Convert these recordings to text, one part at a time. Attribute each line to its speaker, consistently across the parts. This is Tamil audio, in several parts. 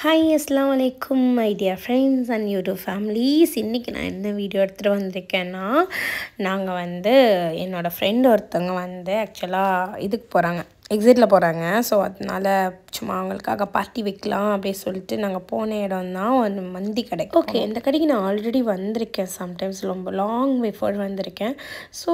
Speaker 1: Hi, Assalamu alaikum, my dear friends and YouTube families. இன்னைக்கு நான் என்ன வீடியோ எடுத்துகிட்டு வந்திருக்கேன்னா, நாங்கள் வந்து என்னோடய ஃப்ரெண்ட் ஒருத்தவங்க வந்து ஆக்சுவலாக இதுக்கு போகிறாங்க, எக்ஸிட்டில் போகிறாங்க. ஸோ அதனால் சும்மா அவங்களுக்காக பார்ட்டி வைக்கலாம் அப்படின்னு சொல்லிட்டு நாங்கள் போன இடம் தான் ஒரு மந்தி கடை. ஓகே, இந்த கடைக்கு நான் ஆல்ரெடி வந்திருக்கேன், சம்டைம்ஸ் ரொம்ப லாங் பிஃபோர் வந்திருக்கேன். ஸோ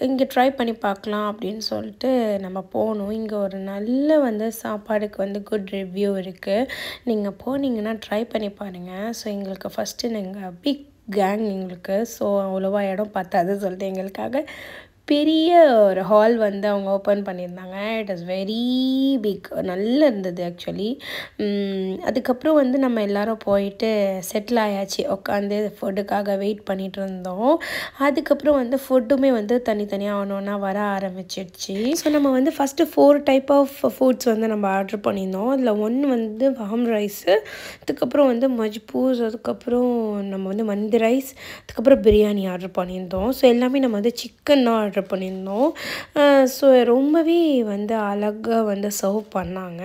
Speaker 1: இங்கே ட்ரை பண்ணி பார்க்கலாம் அப்படின்னு சொல்லிட்டு நம்ம போகணும். இங்கே ஒரு நல்ல வந்து சாப்பாடுக்கு வந்து குட் ரிவ்யூ இருக்குது. நீங்கள் போனீங்கன்னா ட்ரை பண்ணி பாருங்கள். ஸோ எங்களுக்கு ஃபஸ்ட்டு நாங்கள் பிக் கேங் எங்களுக்கு, ஸோ அவ்வளோவா இடம் பார்த்தாது சொல்லிட்டு எங்களுக்காக பெரிய ஒரு ஹால் வந்து அவங்க ஓப்பன் பண்ணியிருந்தாங்க. இட் இஸ் வெரி பிக், நல்லா இருந்தது ஆக்சுவலி. அதுக்கப்புறம் வந்து நம்ம எல்லோரும் போயிட்டு செட்டில் ஆயாச்சு, உட்காந்து ஃபுட்டுக்காக வெயிட் பண்ணிகிட்டு இருந்தோம். அதுக்கப்புறம் வந்து ஃபுட்டுமே வந்து தனித்தனியாக ஒன்று வர ஆரம்பிச்சிடுச்சு. ஸோ நம்ம வந்து ஃபஸ்ட்டு 4 டைப் ஆஃப் ஃபுட்ஸ் வந்து நம்ம ஆர்டர் பண்ணியிருந்தோம். அதில் ஒன்று வந்து வஹம் ரைஸு, அதுக்கப்புறம் வந்து மஜ்பூஸ், அதுக்கப்புறம் நம்ம வந்து மந்தி ரைஸ், அதுக்கப்புறம் பிரியாணி ஆர்டர் பண்ணியிருந்தோம். ஸோ எல்லாமே நம்ம வந்து சிக்கன் தான் ஆர்டர் பண்ணியிருந்தோம். ஸோ ரொம்பவே வந்து அழகாக வந்து சர்வ் பண்ணாங்க.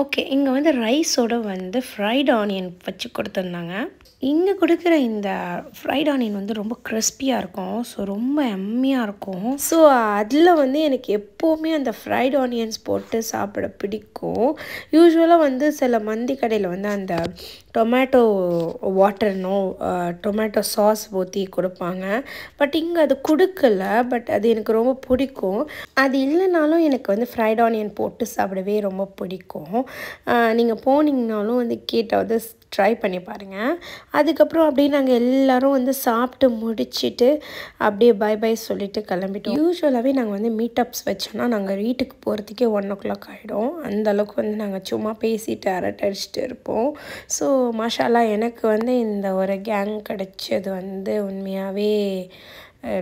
Speaker 1: ஓகே, இங்கே வந்து ரைஸோட வந்து ஃப்ரைட் ஆனியன் வச்சு கொடுத்துருந்தாங்க. இங்கே கொடுக்குற இந்த ஃப்ரைட் ஆனியன் வந்து ரொம்ப கிறிஸ்பியாக இருக்கும், ஸோ ரொம்ப எம்மியாக இருக்கும். ஸோ அதில் வந்து எனக்கு எப்போவுமே அந்த ஃப்ரைட் ஆனியன்ஸ் போட்டு சாப்பிட பிடிக்கும். யூஸ்வலாக வந்து சில மந்தி கடையில் வந்து அந்த டொமேட்டோ டொமேட்டோ சாஸ் ஊற்றி கொடுப்பாங்க. பட் இங்கே அது கொடுக்கல, பட் அது எனக்கு ரொம்ப பிடிக்கும். அது இல்லைனாலும் எனக்கு வந்து ஃப்ரைட் ஆனியன் போட்டு சாப்பிடவே ரொம்ப பிடிக்கும். நீங்கள் போனீங்கனாலும் வந்து கேட்டாவது ட்ரை பண்ணி பாருங்கள். அதுக்கப்புறம் அப்படியே நாங்கள் எல்லோரும் வந்து சாப்பிட்டு முடிச்சுட்டு அப்படியே பை பை சொல்லிவிட்டு கிளம்பிட்டோம். யூஸ்வலாகவே நாங்கள் வந்து மீட்டப்ஸ் வச்சோன்னா நாங்கள் வீட்டுக்கு போகிறதுக்கே 1 o'clock ஆகிடும். அந்தளவுக்கு வந்து நாங்கள் சும்மா பேசிட்டு அரட்டை அடிச்சுட்டு இருப்போம். ஸோ மாஷால்லா எனக்கு வந்து இந்த ஒரு கேங் கிடச்சது வந்து உண்மையாகவே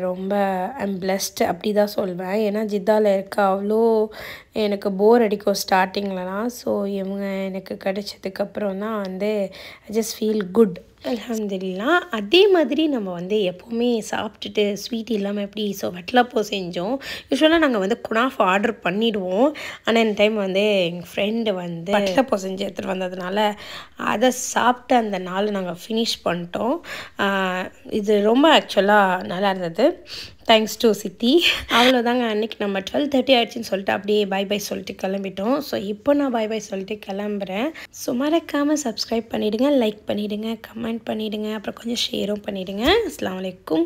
Speaker 1: ரொம்ப ஐம் பிளெஸ்ட் அப்படி தான் சொல்வேன். ஏன்னா ஜித்தாவில் இருக்க அவ்வளோ எனக்கு போர் அடிக்கும் ஸ்டார்டிங்லலாம். ஸோ இவங்க எனக்கு கிடைச்சதுக்கப்புறம் தான் வந்து ஐ ஜஸ்ட் ஃபீல் குட், அல்ஹம்துலில்லாஹ். அதே மாதிரி நம்ம வந்து எப்போவுமே சாப்பிட்டுட்டு ஸ்வீட் இல்லாமல் எப்படி, ஸோ வட்லாப்போ செஞ்சோம். யூஸ்வலாக நாங்கள் வந்து குனாஃப் ஆர்டர் பண்ணிவிடுவோம். ஆனால் இந்த டைம் வந்து எங்கள் ஃப்ரெண்டு வந்து வட்லாப்போ செஞ்சு எடுத்துகிட்டு வந்ததுனால அதை சாப்பிட்டு அந்த நாள் நாங்கள் ஃபினிஷ் பண்ணிட்டோம். இது ரொம்ப ஆக்சுவலாக நல்லா இருந்தது, தேங்க்ஸ் டு சித்தி. அவ்வளோதாங்க, அன்றைக்கி நம்ம 12:30 ஆகிடுச்சின்னு சொல்லிட்டு அப்படியே பை பை சொல்லிட்டு கிளம்பிட்டோம். ஸோ இப்போ நான் பை பை சொல்லிட்டு கிளம்புறேன். ஸோ மறக்காமல் சப்ஸ்கிரைப் பண்ணிவிடுங்க, லைக் பண்ணிவிடுங்க, கமெண்ட் பண்ணிவிடுங்க, அப்புறம் கொஞ்சம் ஷேரும் பண்ணிவிடுங்க. அஸ்ஸலாமு அலைக்கும்.